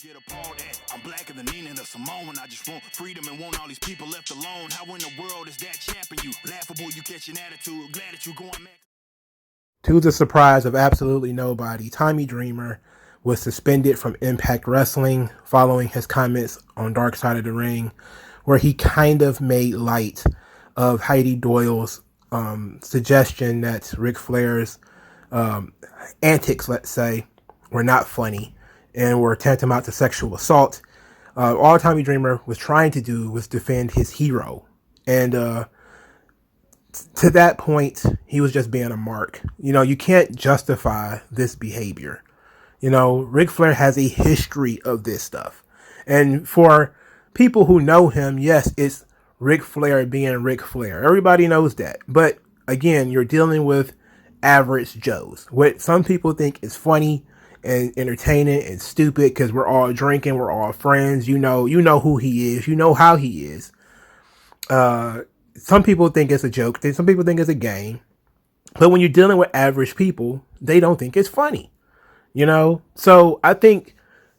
get appalled at. I'm blacker than Nina the Samoan. I just want freedom and want all these people left alone. How in the world is that chapping you? Laughable, you catch an attitude. Glad that you going back. To the surprise of absolutely nobody, Tommy Dreamer was suspended from Impact Wrestling following his comments on Dark Side of the Ring, where he kind of made light of Heidi Doyle's suggestion that Ric Flair's antics, let's say, were not funny and were tantamount to sexual assault. All Tommy Dreamer was trying to do was defend his hero. And to that point, he was just being a mark. You know, you can't justify this behavior. You know, Ric Flair has a history of this stuff. And for people who know him, yes, it's Ric Flair being Ric Flair. Everybody knows that. But again, you're dealing with average Joes. What some people think is funny and entertaining and stupid because we're all drinking, we're all friends. You know who he is. You know how he is. Some people think it's a joke. Some people think it's a game. But when you're dealing with average people, they don't think it's funny. You know? So I think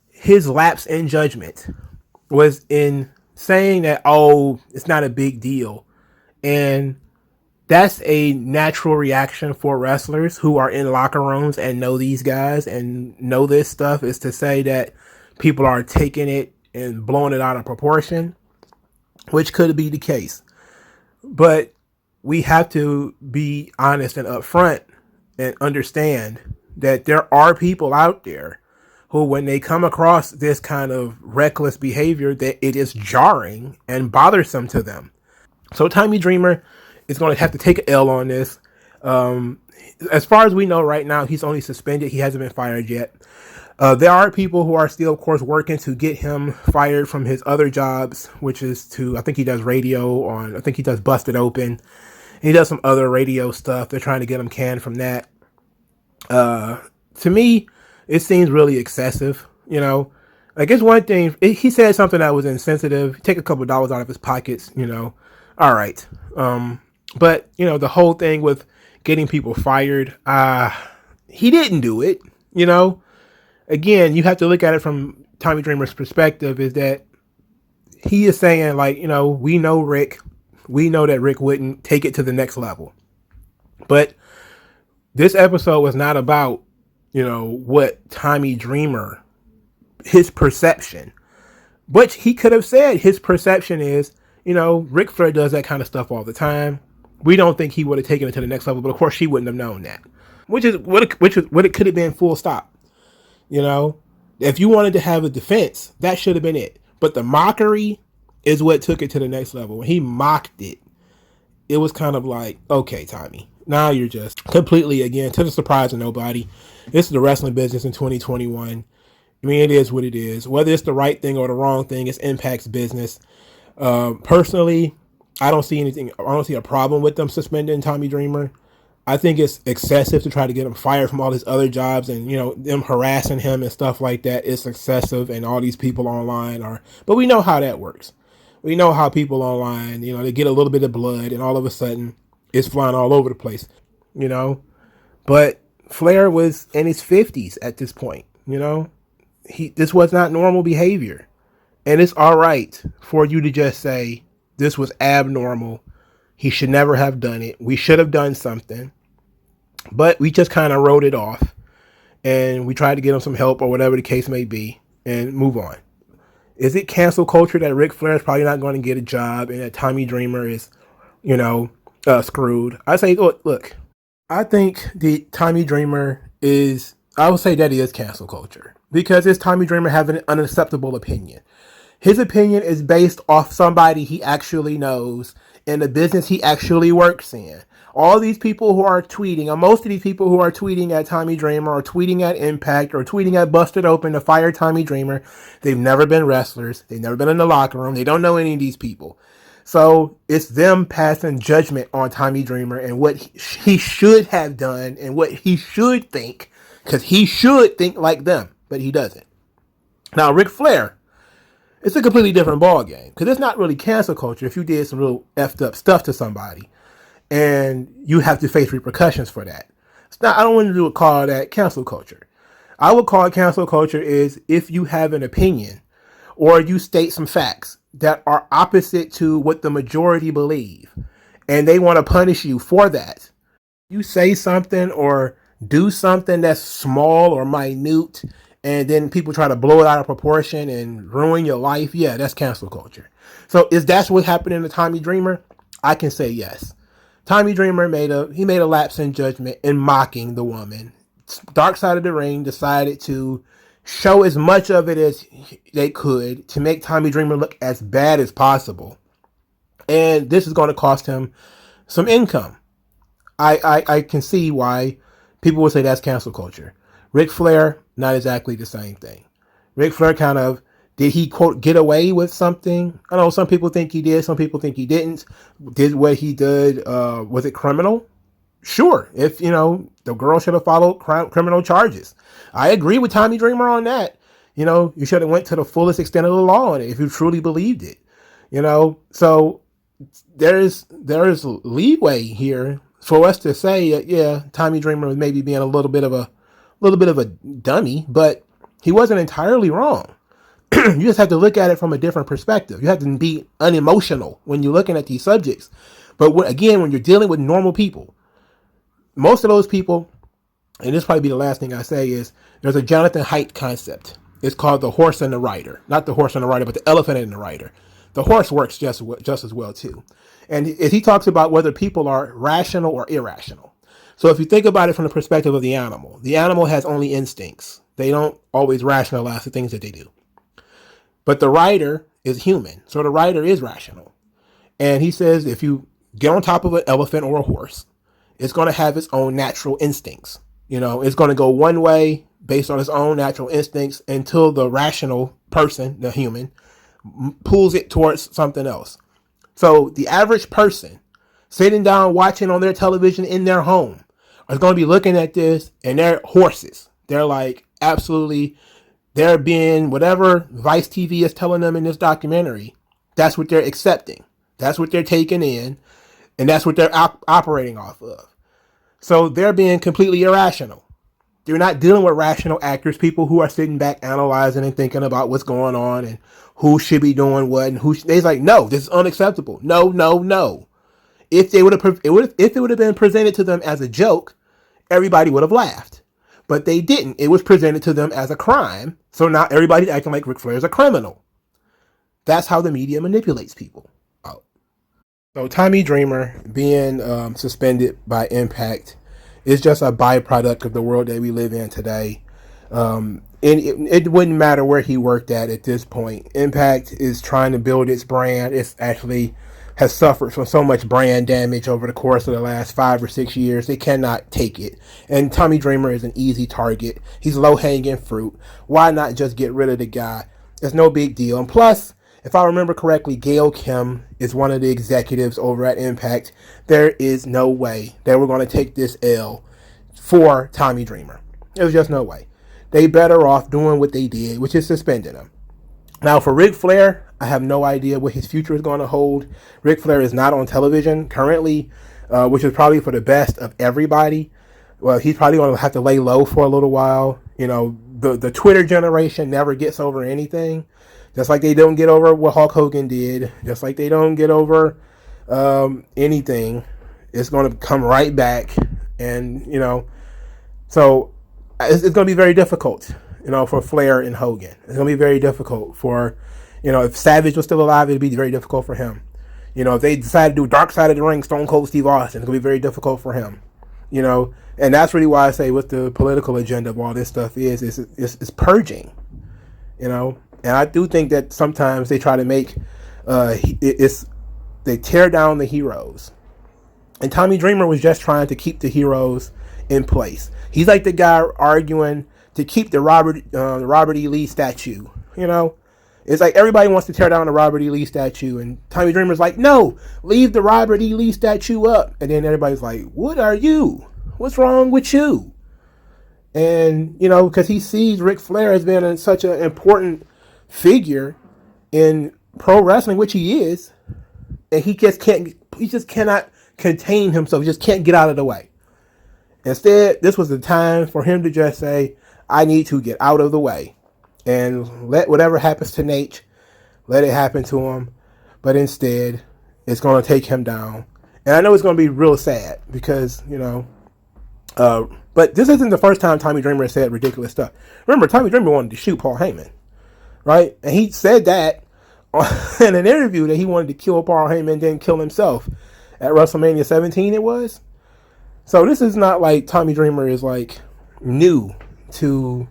his lapse in judgment was in saying that, oh, it's not a big deal. And that's a natural reaction for wrestlers who are in locker rooms and know these guys and know this stuff, is to say that people are taking it and blowing it out of proportion, which could be the case. But we have to be honest and upfront and understand that there are people out there who, when they come across this kind of reckless behavior, that it is jarring and bothersome to them. So Tommy Dreamer is going to have to take an L on this. As far as we know right now, he's only suspended. He hasn't been fired yet. There are people who are still, of course, working to get him fired from his other jobs, which is I think he does radio on, I think he does Busted Open. He does some other radio stuff. They're trying to get him canned from that. To me, it seems really excessive. You know, like, it's one thing. He said something that was insensitive. Take a couple of dollars out of his pockets, you know. All right. But, you know, the whole thing with getting people fired, he didn't do it, you know. Again, you have to look at it from Tommy Dreamer's perspective, is that he is saying, like, you know, we know Rick. We know that Rick wouldn't take it to the next level. But this episode was not about, you know, what Tommy Dreamer, his perception. But he could have said his perception is, you know, Ric Flair does that kind of stuff all the time. We don't think he would have taken it to the next level, but of course she wouldn't have known that. Which is what it could have been, full stop. You know, if you wanted to have a defense, that should have been it. But the mockery is what took it to the next level. When he mocked it, it was kind of like, okay, Tommy, now you're just completely, again, to the surprise of nobody. This is the wrestling business in 2021. I mean, it is what it is. Whether it's the right thing or the wrong thing, it's Impact's business. Personally, I don't see a problem with them suspending Tommy Dreamer. I think it's excessive to try to get him fired from all his other jobs, and, you know, them harassing him and stuff like that. It's excessive, and all these people online are, but we know how that works. We know how people online, you know, they get a little bit of blood and all of a sudden it's flying all over the place, you know. But Flair was in his 50s at this point, you know. This was not normal behavior. And it's all right for you to just say, this was abnormal. He should never have done it. We should have done something. But we just kind of wrote it off. And we tried to get him some help or whatever the case may be and move on. Is it cancel culture that Ric Flair is probably not going to get a job and that Tommy Dreamer is, you know, screwed? I say, look, I think the Tommy Dreamer is, I would say that is cancel culture. Because it's Tommy Dreamer having an unacceptable opinion. His opinion is based off somebody he actually knows in the business he actually works in. All these people who are tweeting, or most of these people who are tweeting at Tommy Dreamer or tweeting at Impact or tweeting at Busted Open to fire Tommy Dreamer, they've never been wrestlers. They've never been in the locker room. They don't know any of these people. So it's them passing judgment on Tommy Dreamer and what he should have done and what he should think, because he should think like them, but he doesn't. Now, Ric Flair, it's a completely different ball game, because it's not really cancel culture if you did some real effed up stuff to somebody and you have to face repercussions for that. It's not, I don't want to call that cancel culture. I would call it cancel culture is if you have an opinion or you state some facts that are opposite to what the majority believe, and they want to punish you for that. You say something or do something that's small or minute, and then people try to blow it out of proportion and ruin your life. Yeah, that's cancel culture. So is that what happened to Tommy Dreamer? I can say yes. Tommy Dreamer made a lapse in judgment in mocking the woman. Dark Side of the Ring decided to show as much of it as they could to make Tommy Dreamer look as bad as possible. And this is going to cost him some income. I can see why people would say that's cancel culture. Ric Flair, not exactly the same thing. Ric Flair kind of, did he, quote, get away with something? I know some people think he did, some people think he didn't. Did what he did, was it criminal? Sure, if, the girl should have followed criminal charges. I agree with Tommy Dreamer on that. You should have went to the fullest extent of the law on it if you truly believed it. So there's leeway here for us to say that, yeah, Tommy Dreamer was maybe being a little bit of a dummy, but he wasn't entirely wrong. You just have to look at it from a different perspective. You have to be unemotional when you're looking at these subjects. But when you're dealing with normal people, most of those people, and this probably be the last thing I say, is there's a Jonathan Haidt concept. It's called the horse and the rider. Not the horse and the rider, but the elephant and the rider. The horse works just as well too. And he talks about whether people are rational or irrational. So if you think about it from the perspective of the animal has only instincts. They don't always rationalize the things that they do. But the rider is human. So the rider is rational. And he says if you get on top of an elephant or a horse, it's going to have its own natural instincts. It's going to go one way based on its own natural instincts until the rational person, the human, pulls it towards something else. So the average person sitting down watching on their television in their home is going to be looking at this, and they're horses. They're like absolutely, they're being whatever Vice TV is telling them in this documentary. That's what they're accepting. That's what they're taking in, and that's what they're operating off of. So they're being completely irrational. They're not dealing with rational actors, people who are sitting back analyzing and thinking about what's going on and who should be doing what and they're like, no, this is unacceptable. No. If it would have been presented to them as a joke, everybody would have laughed. But they didn't. It was presented to them as a crime. So now everybody's acting like Ric Flair is a criminal. That's how the media manipulates people. So Tommy Dreamer being suspended by Impact is just a byproduct of the world that we live in today. And it wouldn't matter where he worked at this point. Impact is trying to build its brand. It's actually has suffered from so much brand damage over the course of the last 5 or 6 years. They cannot take it. And Tommy Dreamer is an easy target. He's low-hanging fruit. Why not just get rid of the guy? It's no big deal. And plus, if I remember correctly, Gail Kim is one of the executives over at Impact. There is no way they were going to take this L for Tommy Dreamer. There's just no way. They better off doing what they did, which is suspending him. Now, for Ric Flair, I have no idea what his future is going to hold. Ric Flair is not on television currently, which is probably for the best of everybody. Well, he's probably going to have to lay low for a little while. The Twitter generation never gets over anything. Just like they don't get over what Hulk Hogan did. Just like they don't get over anything. It's going to come right back. And, so it's going to be very difficult, for Flair and Hogan. It's going to be very difficult for, if Savage was still alive, it'd be very difficult for him. If they decide to do Dark Side of the Ring, Stone Cold Steve Austin, it's going to be very difficult for him. And that's really why I say what the political agenda of all this stuff is purging, And I do think that sometimes they try to make they tear down the heroes. And Tommy Dreamer was just trying to keep the heroes in place. He's like the guy arguing to keep the Robert E. Lee statue. It's like everybody wants to tear down the Robert E. Lee statue, and Tommy Dreamer's like, no, leave the Robert E. Lee statue up. And then everybody's like, what are you? What's wrong with you? And because he sees Ric Flair as being such an important figure in pro wrestling, which he is, and he just cannot contain himself. He just can't get out of the way. Instead, this was the time for him to just say, I need to get out of the way and let whatever happens to Nate, let it happen to him. But instead, it's going to take him down. And I know it's going to be real sad because, but this isn't the first time Tommy Dreamer has said ridiculous stuff. Remember, Tommy Dreamer wanted to shoot Paul Heyman, right? And he said that in an interview that he wanted to kill Paul Heyman and then kill himself at WrestleMania 17 it was. So this is not like Tommy Dreamer is like new to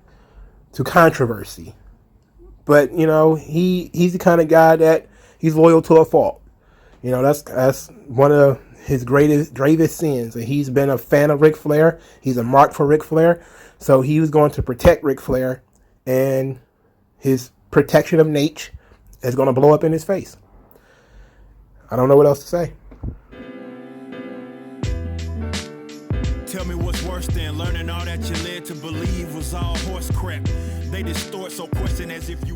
controversy. But, he's the kind of guy that he's loyal to a fault. That's one of his gravest sins. And he's been a fan of Ric Flair. He's a mark for Ric Flair. So he was going to protect Ric Flair. And his protection of Nate is going to blow up in his face. I don't know what else to say. Tell me what's worse than learning all that you led to believe was all horse crap. They distort, so question as if you